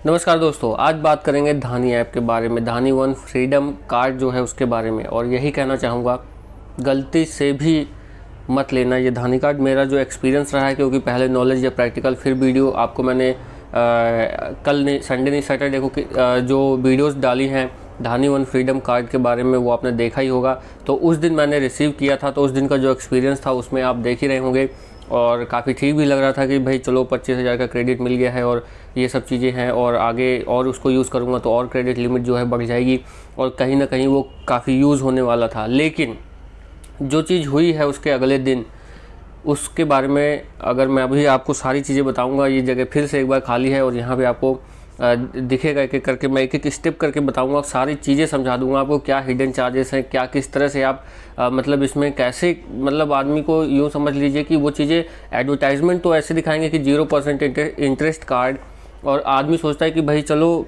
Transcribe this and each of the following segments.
नमस्कार दोस्तों, आज बात करेंगे धानी ऐप के बारे में, धानी वन फ्रीडम कार्ड जो है उसके बारे में। और यही कहना चाहूँगा, गलती से भी मत लेना ये धानी कार्ड। मेरा जो एक्सपीरियंस रहा है, क्योंकि पहले नॉलेज या प्रैक्टिकल, फिर वीडियो आपको मैंने कल नहीं, संडे नहीं, सैटरडे को जो वीडियोस डाली हैं धानी वन फ्रीडम कार्ड के बारे में, वो आपने देखा ही होगा। तो उस दिन मैंने रिसीव किया था, तो उस दिन का जो एक्सपीरियंस था उसमें आप देख ही रहे होंगे। और काफ़ी ठीक भी लग रहा था कि भाई चलो 25,000 का क्रेडिट मिल गया है और ये सब चीज़ें हैं, और आगे और उसको यूज़ करूँगा तो और क्रेडिट लिमिट जो है बढ़ जाएगी, और कहीं ना कहीं वो काफ़ी यूज़ होने वाला था। लेकिन जो चीज़ हुई है उसके अगले दिन, उसके बारे में अगर मैं अभी आपको सारी चीज़ें बताऊंगा, ये जगह फिर से एक बार खाली है और यहाँ पे आपको दिखेगा एक एक करके, मैं एक एक स्टेप करके बताऊंगा, सारी चीज़ें समझा दूंगा आपको, क्या हिडन चार्जेस हैं, क्या किस तरह से आप मतलब इसमें कैसे, मतलब आदमी को यूँ समझ लीजिए कि वो चीज़ें एडवर्टाइजमेंट तो ऐसे दिखाएंगे कि 0% इंटरेस्ट कार्ड, और आदमी सोचता है कि भाई चलो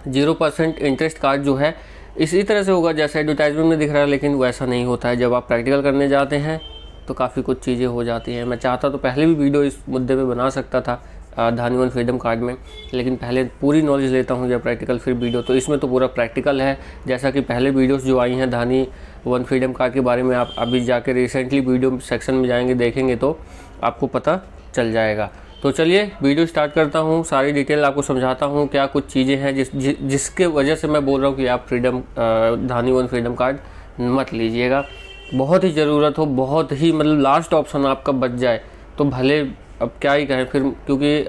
0% इंटरेस्ट कार्ड जो है इसी तरह से होगा जैसे एडवर्टाइजमेंट में दिख रहा है, लेकिन वैसा नहीं होता है। जब आप प्रैक्टिकल करने जाते हैं तो काफ़ी कुछ चीज़ें हो जाती हैं। मैं चाहता तो पहले भी वीडियो इस मुद्दे पे बना सकता था धानी वन फ्रीडम कार्ड में, लेकिन पहले पूरी नॉलेज लेता हूँ जब प्रैक्टिकल फिर वीडियो। तो इसमें तो पूरा प्रैक्टिकल है, जैसा कि पहले वीडियोस जो आई हैं धानी वन फ्रीडम कार्ड के बारे में, आप अभी जाके रिसेंटली वीडियो सेक्शन में जाएंगे, देखेंगे तो आपको पता चल जाएगा। तो चलिए वीडियो स्टार्ट करता हूँ, सारी डिटेल आपको समझाता हूँ क्या कुछ चीज़ें हैं जिसके वजह से मैं बोल रहा हूँ कि आप धानी वन फ्रीडम कार्ड मत लीजिएगा। बहुत ही ज़रूरत हो, बहुत ही मतलब लास्ट ऑप्शन आपका बच जाए तो भले, अब क्या ही कहें फिर, क्योंकि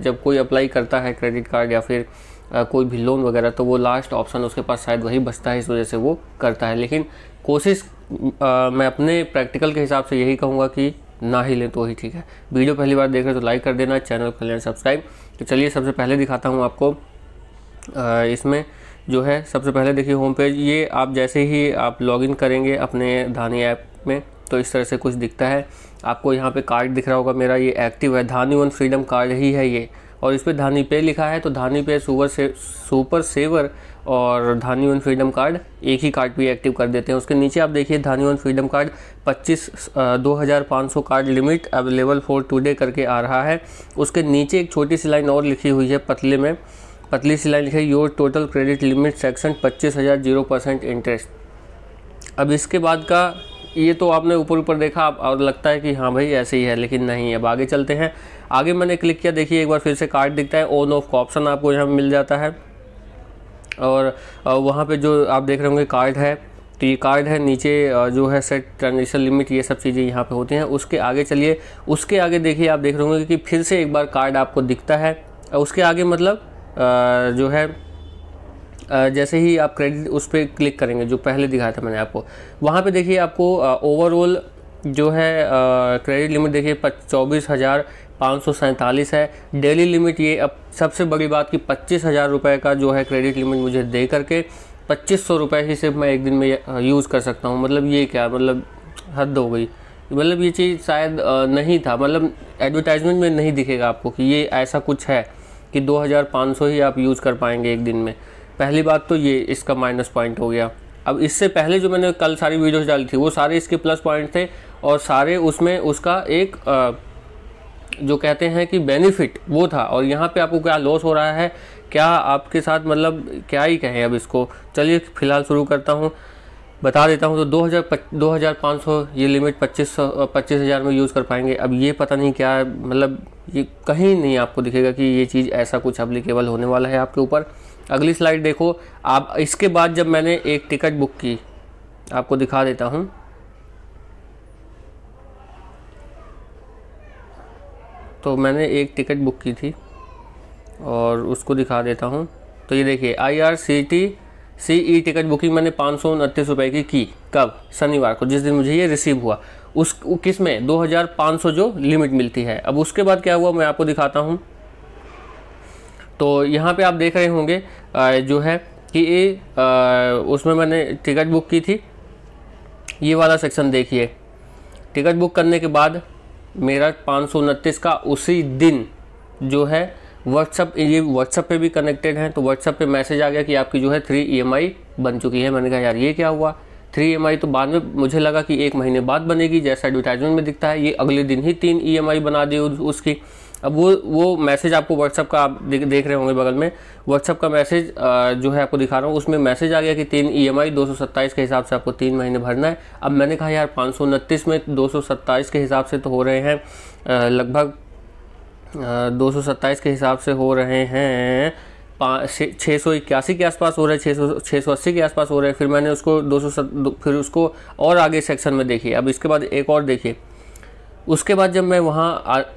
जब कोई अप्लाई करता है क्रेडिट कार्ड या फिर कोई भी लोन वगैरह, तो वो लास्ट ऑप्शन उसके पास शायद वही बचता है, इस वजह से वो करता है। लेकिन कोशिश मैं अपने प्रैक्टिकल के हिसाब से यही कहूँगा कि ना ही लें तो ही ठीक है। वीडियो पहली बार देख रहे हो तो लाइक कर देना, चैनल कर लेना सब्सक्राइब। तो चलिए सबसे पहले दिखाता हूँ आपको इसमें जो है, सबसे पहले देखिए होम पेज। ये आप जैसे ही आप लॉगिन करेंगे अपने धानी ऐप में तो इस तरह से कुछ दिखता है। आपको यहाँ पे कार्ड दिख रहा होगा, मेरा ये एक्टिव है, धानी वन फ्रीडम कार्ड ही है ये, और इस पर धानी पे लिखा है। तो धानी पे सुपर सेवर और धानी वन फ्रीडम कार्ड एक ही कार्ड पे एक्टिव कर देते हैं। उसके नीचे आप देखिए Dhani one freedom card 25,500 card limit available for today करके आ रहा है। उसके नीचे एक छोटी सी लाइन और लिखी हुई है, पतली सी लाइन लिखी है, your total credit limit section 25,000 0% interest. अब इसके बाद का ये तो आपने ऊपर देखा और लगता है कि हाँ भाई ऐसे ही है, लेकिन नहीं। अब आगे चलते हैं। आगे मैंने क्लिक किया, देखिए एक बार फिर से कार्ड दिखता है, ऑन ऑफ का ऑप्शन आपको यहाँ मिल जाता है। और वहाँ पे जो आप देख रहे होंगे कार्ड है, तो ये कार्ड है। नीचे जो है सेट ट्रांजेक्शन लिमिट, ये सब चीज़ें यहाँ पे होती हैं। उसके आगे चलिए, उसके आगे देखिए आप देख रहे होंगे कि फिर से एक बार कार्ड आपको दिखता है। उसके आगे मतलब जो है जैसे ही आप क्रेडिट उस पर क्लिक करेंगे, जो पहले दिखाया था मैंने आपको, वहाँ पे देखिए आपको ओवरऑल जो है क्रेडिट लिमिट देखिए 24,547 है। डेली लिमिट, ये अब सबसे बड़ी बात कि 25,000 रुपये का जो है क्रेडिट लिमिट मुझे दे करके 2,500 रुपये ही सिर्फ मैं एक दिन में यूज़ कर सकता हूँ। मतलब ये क्या, मतलब हद हो गई। मतलब ये चीज़ शायद नहीं था, मतलब एडवर्टाइजमेंट में नहीं दिखेगा आपको कि ये ऐसा कुछ है कि 2,500 ही आप यूज़ कर पाएंगे एक दिन में। पहली बात तो ये इसका माइनस पॉइंट हो गया। अब इससे पहले जो मैंने कल सारी वीडियोस डाली थी वो सारे इसके प्लस पॉइंट थे, और सारे उसमें उसका एक जो कहते हैं कि बेनिफिट वो था। और यहाँ पे आपको क्या लॉस हो रहा है, क्या आपके साथ, मतलब क्या ही कहें अब इसको। चलिए फिलहाल शुरू करता हूँ, बता देता हूँ। तो 2,500 ये लिमिट 25,000 में यूज़ कर पाएंगे। अब ये पता नहीं क्या, मतलब ये कहीं नहीं आपको दिखेगा कि ये चीज़ ऐसा कुछ एप्लीकेबल होने वाला है आपके ऊपर। अगली स्लाइड देखो आप। इसके बाद जब मैंने एक टिकट बुक की, आपको दिखा देता हूँ। तो मैंने एक टिकट बुक की थी और उसको दिखा देता हूँ। तो ये देखिए IRCTC टिकट बुकिंग मैंने 529 रुपये की कब? शनिवार को, जिस दिन मुझे ये रिसीव हुआ। किस में 2,500 जो लिमिट मिलती है। अब उसके बाद क्या हुआ मैं आपको दिखाता हूँ। तो यहाँ पे आप देख रहे होंगे जो है कि उसमें मैंने टिकट बुक की थी। ये वाला सेक्शन देखिए, टिकट बुक करने के बाद मेरा 529 का उसी दिन जो है ये व्हाट्सएप पे भी कनेक्टेड है। तो व्हाट्सएप पे मैसेज आ गया कि आपकी जो है 3 EMI बन चुकी है। मैंने कहा यार ये क्या हुआ, 3 EMI? तो बाद में मुझे लगा कि 1 महीने बाद बनेगी, जैसा एडवर्टाइजमेंट में दिखता है। ये अगले दिन ही 3 EMI बना दी उसकी। अब वो मैसेज आपको व्हाट्सअप का आप देख रहे होंगे बगल में, व्हाट्सअप का मैसेज जो है आपको दिखा रहा हूँ, उसमें मैसेज आ गया कि 3 EMI 227 के हिसाब से आपको 3 महीने भरना है। अब मैंने कहा यार 529 में 227 के हिसाब से तो हो रहे हैं लगभग 227 के हिसाब से हो रहे हैं 681 के आसपास हो रहे हैं, 680 के आसपास हो रहे हैं। फिर मैंने उसको 200 फिर उसको और आगे सेक्शन में देखिए। अब इसके बाद एक और देखिए, उसके बाद जब मैं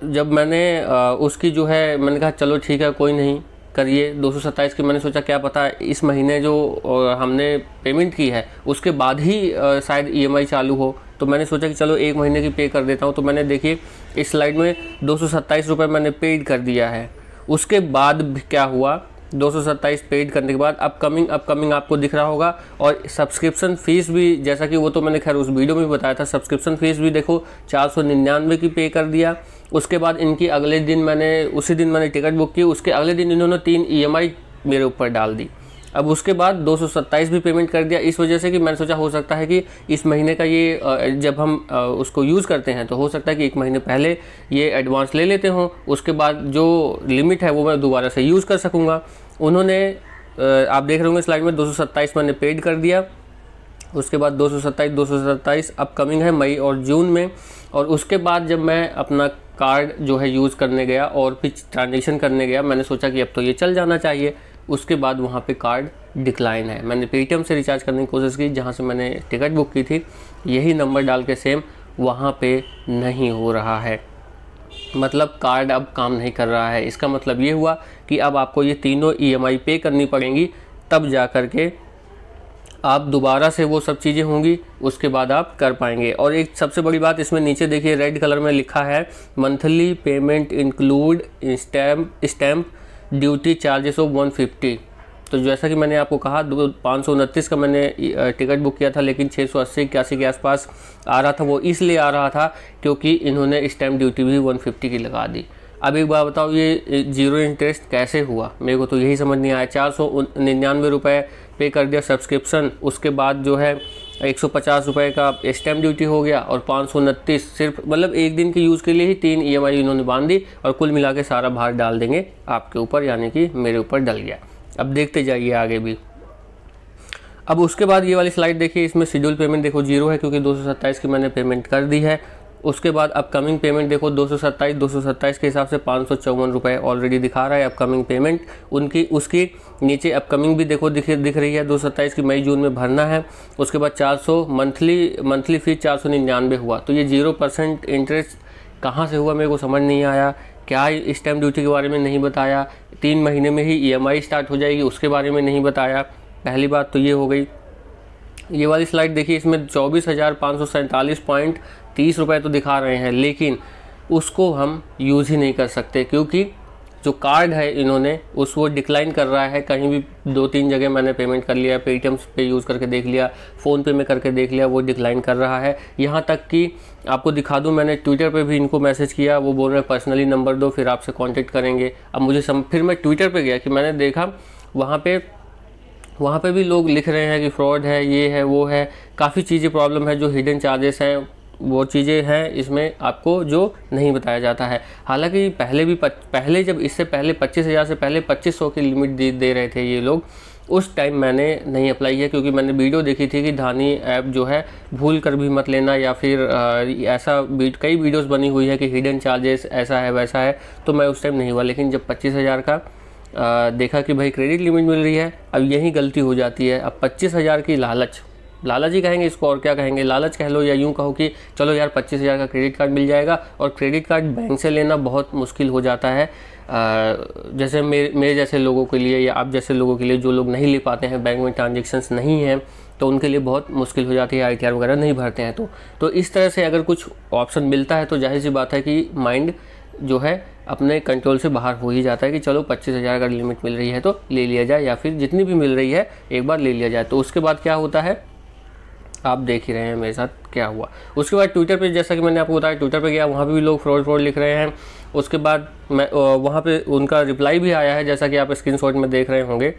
जब मैंने उसकी जो है मैंने कहा चलो ठीक है कोई नहीं करिए 227 की। मैंने सोचा क्या पता इस महीने जो हमने पेमेंट की है उसके बाद ही शायद EMI चालू हो, तो मैंने सोचा कि चलो 1 महीने की पे कर देता हूँ। तो मैंने देखिए इस स्लाइड में 227 रुपये मैंने पेड कर दिया है। उसके बाद क्या हुआ, 227 पेड करने के बाद अपकमिंग आपको दिख रहा होगा, और सब्सक्रिप्शन फ़ीस भी, जैसा कि वो तो मैंने खैर उस वीडियो में भी बताया था, सब्सक्रिप्शन फ़ीस भी देखो 499 की पे कर दिया। उसके बाद इनकी अगले दिन उसी दिन मैंने टिकट बुक की, उसके अगले दिन इन्होंने 3 EMI मेरे ऊपर डाल दी। अब उसके बाद 227 भी पेमेंट कर दिया, इस वजह से कि मैंने सोचा हो सकता है कि इस महीने का ये जब हम उसको यूज़ करते हैं तो हो सकता है कि 1 महीने पहले ये एडवांस ले लेते हों, उसके बाद जो लिमिट है वो मैं दोबारा से यूज़ कर सकूँगा। उन्होंने आप देख रहे होंगे स्लाइड में 227 मैंने पेड कर दिया। उसके बाद 227 अपकमिंग है मई और जून में। और उसके बाद जब मैं अपना कार्ड जो है यूज़ करने गया और फिर ट्रांजेक्शन करने गया, मैंने सोचा कि अब तो ये चल जाना चाहिए। उसके बाद वहाँ पे कार्ड डिक्लाइन है। मैंने पेटीएम से रिचार्ज करने की कोशिश की, जहाँ से मैंने टिकट बुक की थी, यही नंबर डाल के सेम, वहाँ पे नहीं हो रहा है। मतलब कार्ड अब काम नहीं कर रहा है। इसका मतलब ये हुआ कि अब आपको ये तीनों EMI पे करनी पड़ेंगी, तब जा कर के आप दोबारा से वो सब चीज़ें होंगी, उसके बाद आप कर पाएंगे। और एक सबसे बड़ी बात इसमें नीचे देखिए रेड कलर में लिखा है monthly payment include stamp duty charges of 150। तो जैसा कि मैंने आपको कहा 529 का मैंने टिकट बुक किया था, लेकिन 680-81 के आसपास आ रहा था। वो इसलिए आ रहा था क्योंकि इन्होंने स्टैम्प ड्यूटी भी 150 की लगा दी। अब एक बात बताओ, ये 0 इंटरेस्ट कैसे हुआ? मेरे को तो यही समझ नहीं आया। 499 रुपये पे कर दिया सब्सक्रिप्शन, उसके बाद जो है 150 रुपये का स्टैम्प ड्यूटी हो गया, और 529 सिर्फ मतलब एक दिन के यूज़ के लिए ही 3 EMI इन्होंने बांध दी, और कुल मिला के सारा भार डाल देंगे आपके ऊपर, यानी कि मेरे ऊपर डल गया। अब देखते जाइए आगे भी। अब उसके बाद ये वाली स्लाइड देखिए, इसमें शेड्यूल पेमेंट देखो 0 है क्योंकि 227 की मैंने पेमेंट कर दी है। उसके बाद अपकमिंग पेमेंट देखो 227 के हिसाब से 554 रुपये ऑलरेडी दिखा रहा है अपकमिंग पेमेंट उनकी। उसकी नीचे अपकमिंग भी देखो दिख रही है, 227 की मई जून में भरना है। उसके बाद 400 मंथली फीस 499 हुआ। तो ये 0% इंटरेस्ट कहाँ से हुआ मेरे को समझ नहीं आया। क्या स्टैम्प ड्यूटी के बारे में नहीं बताया, 3 महीने में ही EMI स्टार्ट हो जाएगी उसके बारे में नहीं बताया। पहली बात तो ये हो गई। ये वाली स्लाइड देखिए, इसमें 24,547.30 रुपये तो दिखा रहे हैं, लेकिन उसको हम यूज़ ही नहीं कर सकते क्योंकि जो कार्ड है इन्होंने वो डिक्लाइन कर रहा है। कहीं भी 2-3 जगह मैंने पेमेंट कर लिया, पेटीएम पे यूज़ करके देख लिया, फ़ोन पे में करके देख लिया, वो डिक्लाइन कर रहा है। यहाँ तक कि आपको दिखा दूँ, मैंने ट्विटर पे भी इनको मैसेज किया, वो बोल रहे हैं पर्सनली नंबर दो फिर आपसे कांटेक्ट करेंगे। अब मुझे फिर मैं ट्विटर पे गया कि मैंने देखा वहाँ पे भी लोग लिख रहे हैं कि फ्रॉड है, ये है, वो है, काफ़ी चीज़ें प्रॉब्लम है, जो हिडन चार्जेस हैं वो चीज़ें हैं इसमें आपको जो नहीं बताया जाता है। हालांकि पहले जब इससे पहले 25,000 से पहले 2500 की लिमिट दे रहे थे ये लोग, उस टाइम मैंने नहीं अप्लाई किया क्योंकि मैंने वीडियो देखी थी कि धानी ऐप जो है भूल कर भी मत लेना, या फिर ऐसा कई वीडियोस बनी हुई है कि हिडन चार्जेस ऐसा है वैसा है, तो मैं उस टाइम नहीं हुआ। लेकिन जब 25,000 का देखा कि भाई क्रेडिट लिमिट मिल रही है, अब यही गलती हो जाती है। अब 25,000 की लालच ही कहेंगे इसको, और क्या कहेंगे, लालच कह लो, या यूँ कहो कि चलो यार 25,000 का क्रेडिट कार्ड मिल जाएगा। और क्रेडिट कार्ड बैंक से लेना बहुत मुश्किल हो जाता है, जैसे मेरे जैसे लोगों के लिए या आप जैसे लोगों के लिए, जो लोग नहीं ले पाते हैं, बैंक में ट्रांजेक्शन्स नहीं हैं, तो उनके लिए बहुत मुश्किल हो जाती है, ITR वगैरह नहीं भरते हैं। तो इस तरह से अगर कुछ ऑप्शन मिलता है तो जाहिर सी बात है कि माइंड जो है अपने कंट्रोल से बाहर हो ही जाता है कि चलो 25,000 का लिमिट मिल रही है तो ले लिया जाए, या फिर जितनी भी मिल रही है एक बार ले लिया जाए। तो उसके बाद क्या होता है आप देख ही रहे हैं मेरे साथ क्या हुआ। उसके बाद ट्विटर पे, जैसा कि मैंने आपको बताया, ट्विटर पे गया, वहाँ पे भी लोग फ्रॉड लिख रहे हैं। उसके बाद मैं वहाँ पे उनका रिप्लाई भी आया है, जैसा कि आप स्क्रीनशॉट में देख रहे होंगे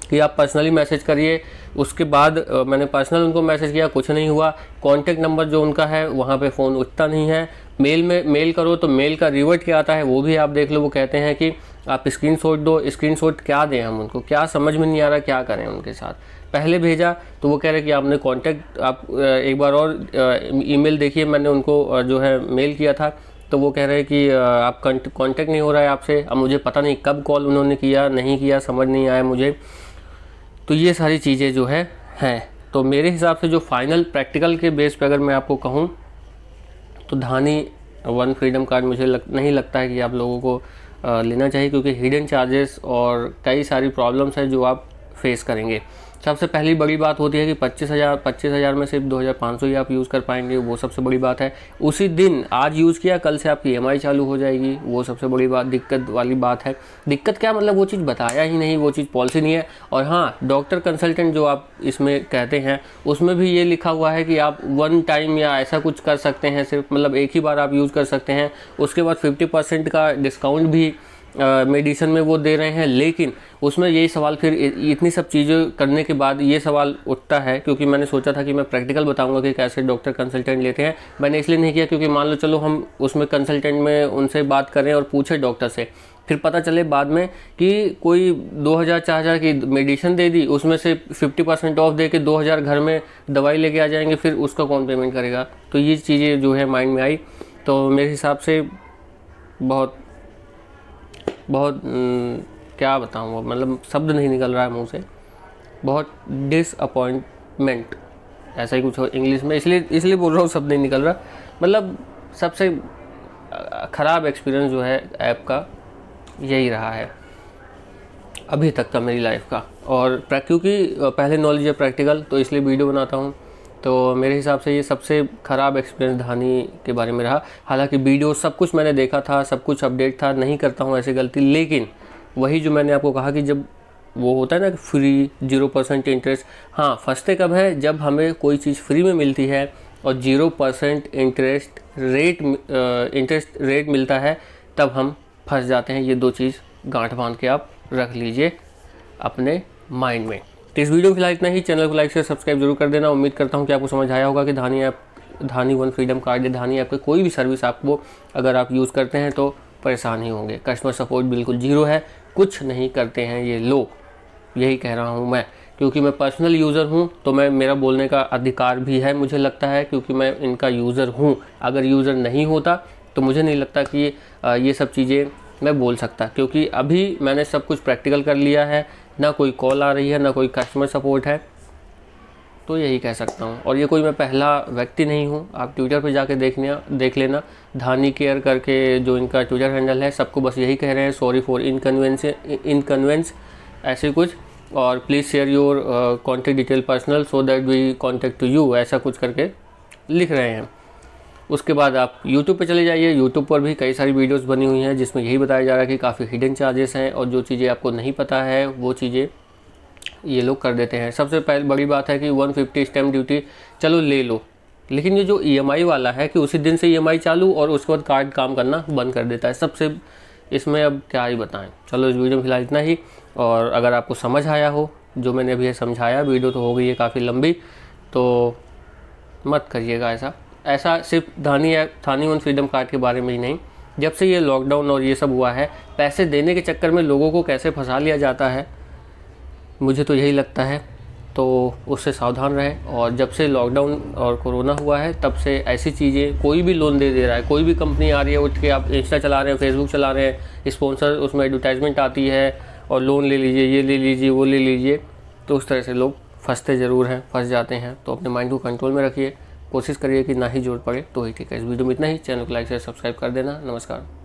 कि आप पर्सनली मैसेज करिए। उसके बाद मैंने पर्सनल उनको मैसेज किया, कुछ नहीं हुआ। कॉन्टैक्ट नंबर जो उनका है वहाँ पे फ़ोन उठता नहीं है। मेल करो तो मेल का रिवर्ट क्या आता है वो भी आप देख लो। वो कहते हैं कि आप स्क्रीनशॉट दो, स्क्रीनशॉट क्या दें हम उनको, क्या समझ में नहीं आ रहा क्या करें उनके साथ। पहले भेजा तो वो कह रहे कि आपने कांटेक्ट, आप एक बार और ईमेल देखिए, मैंने उनको जो है मेल किया था तो वो कह रहे हैं कि आप कांटेक्ट नहीं हो रहा है आपसे। अब मुझे पता नहीं कब कॉल उन्होंने किया नहीं किया, समझ नहीं आया मुझे। तो ये सारी चीज़ें जो है हैं। तो मेरे हिसाब से जो फाइनल प्रैक्टिकल के बेस पे अगर मैं आपको कहूँ तो धानी वन फ्रीडम कार्ड मुझे नहीं लगता है कि आप लोगों को लेना चाहिए, क्योंकि हिडन चार्जेस और कई सारी प्रॉब्लम्स हैं जो आप फेस करेंगे। सबसे पहली बड़ी बात होती है कि 25,000 में सिर्फ 2,500 ही आप यूज़ कर पाएंगे, वो सबसे बड़ी बात है। उसी दिन आज यूज़ किया कल से आपकी EMI चालू हो जाएगी, वो सबसे बड़ी बात दिक्कत वाली बात है। दिक्कत क्या मतलब वो चीज़ बताया ही नहीं, वो चीज़ पॉलिसी नहीं है। और हाँ, डॉक्टर कंसल्टेंट जो आप इसमें कहते हैं उसमें भी ये लिखा हुआ है कि आप 1 टाइम या ऐसा कुछ कर सकते हैं, सिर्फ मतलब एक ही बार आप यूज़ कर सकते हैं। उसके बाद 50% का डिस्काउंट भी मेडिसिन में वो दे रहे हैं। लेकिन उसमें यही सवाल, फिर इतनी सब चीज़ें करने के बाद ये सवाल उठता है, क्योंकि मैंने सोचा था कि मैं प्रैक्टिकल बताऊंगा कि कैसे डॉक्टर कंसल्टेंट लेते हैं। मैंने इसलिए नहीं किया क्योंकि मान लो चलो हम उसमें कंसल्टेंट में उनसे बात करें और पूछे डॉक्टर से, फिर पता चले बाद में कि कोई 2,000-4,000 की मेडिसिन दे दी, उसमें से 50% ऑफ दे के 2,000 घर में दवाई लेके आ जाएंगे, फिर उसका कौन पेमेंट करेगा। तो ये चीज़ें जो है माइंड में आई। तो मेरे हिसाब से बहुत क्या बताऊँ, मतलब शब्द नहीं निकल रहा है मुंह से, बहुत डिसअपॉइंटमेंट ऐसा ही कुछ हो इंग्लिश में, इसलिए बोल रहा हूँ, शब्द नहीं निकल रहा। मतलब सबसे ख़राब एक्सपीरियंस जो है ऐप का यही रहा है अभी तक का मेरी लाइफ का। और क्योंकि पहले नॉलेज है प्रैक्टिकल, तो इसलिए वीडियो बनाता हूँ। तो मेरे हिसाब से ये सबसे ख़राब एक्सपीरियंस धानी के बारे में रहा। हालांकि वीडियो सब कुछ मैंने देखा था, सब कुछ अपडेट था, नहीं करता हूँ ऐसी गलती। लेकिन वही जो मैंने आपको कहा कि जब वो होता है ना कि फ्री 0% इंटरेस्ट, हाँ फंसते कब है, जब हमें कोई चीज़ फ्री में मिलती है और 0% इंटरेस्ट रेट मिलता है, तब हम फंस जाते हैं। ये दो चीज़ गांठ बांध के आप रख लीजिए अपने माइंड में। तो इस वीडियो में फिलहाल इतना ही। चैनल को लाइक शेयर सब्सक्राइब जरूर कर देना। उम्मीद करता हूँ कि आपको समझ आया होगा कि धानी वन फ्रीडम कार्ड या धानी ऐप की कोई भी सर्विस आपको अगर आप यूज़ करते हैं तो परेशान ही होंगे। कस्टमर सपोर्ट बिल्कुल 0 है, कुछ नहीं करते हैं ये लोग, यही कह रहा हूँ मैं, क्योंकि मैं पर्सनल यूज़र हूँ। तो मेरा बोलने का अधिकार भी है मुझे लगता है, क्योंकि मैं इनका यूज़र हूँ। अगर यूज़र नहीं होता तो मुझे नहीं लगता कि ये सब चीज़ें मैं बोल सकता, क्योंकि अभी मैंने सब कुछ प्रैक्टिकल कर लिया है। ना कोई कॉल आ रही है, ना कोई कस्टमर सपोर्ट है, तो यही कह सकता हूँ। और ये कोई मैं पहला व्यक्ति नहीं हूँ। आप ट्विटर पे जाके देख लेना, धानी केयर करके जो इनका ट्विटर हैंडल है, सबको बस यही कह रहे हैं, सॉरी फॉर इनकन्वेंस ऐसे कुछ, और please share your contact detail personal so that we contact to you, ऐसा कुछ करके लिख रहे हैं। उसके बाद आप YouTube पे चले जाइए। YouTube पर भी कई सारी वीडियोस बनी हुई हैं जिसमें यही बताया जा रहा है कि काफ़ी हिडन चार्जेस हैं, और जो चीज़ें आपको नहीं पता है वो चीज़ें ये लोग कर देते हैं। सबसे पहले बड़ी बात है कि 150 स्टैम्प ड्यूटी चलो ले लो, लेकिन ये जो EMI वाला है कि उसी दिन से EMI चालू और उसके बाद कार्ड काम करना बंद कर देता है। सबसे इसमें अब क्या ही बताएं। चलो इस वीडियो में फिलहाल इतना ही। और अगर आपको समझ आया हो जो मैंने अभी समझाया, वीडियो तो हो गई है काफ़ी लंबी, तो मत करिएगा ऐसा सिर्फ धानी वन फ्रीडम कार्ड के बारे में ही नहीं। जब से ये लॉकडाउन और ये सब हुआ है, पैसे देने के चक्कर में लोगों को कैसे फंसा लिया जाता है, मुझे तो यही लगता है। तो उससे सावधान रहें। और जब से लॉकडाउन और कोरोना हुआ है तब से ऐसी चीज़ें, कोई भी लोन दे रहा है, कोई भी कंपनी आ रही है, उठ के आप इंस्टा चला रहे हैं, फेसबुक चला रहे हैं, स्पॉन्सर उसमें एडवर्टाइजमेंट आती है और लोन ले लीजिए, ये ले लीजिए, वो ले लीजिए, तो उस तरह से लोग फंसते ज़रूर हैं, फंस जाते हैं। तो अपने माइंड को कंट्रोल में रखिए, कोशिश करिए कि ना ही जोड़ पड़े तो ही ठीक है। इस वीडियो में इतना ही। चैनल को लाइक शेयर सब्सक्राइब कर देना। नमस्कार।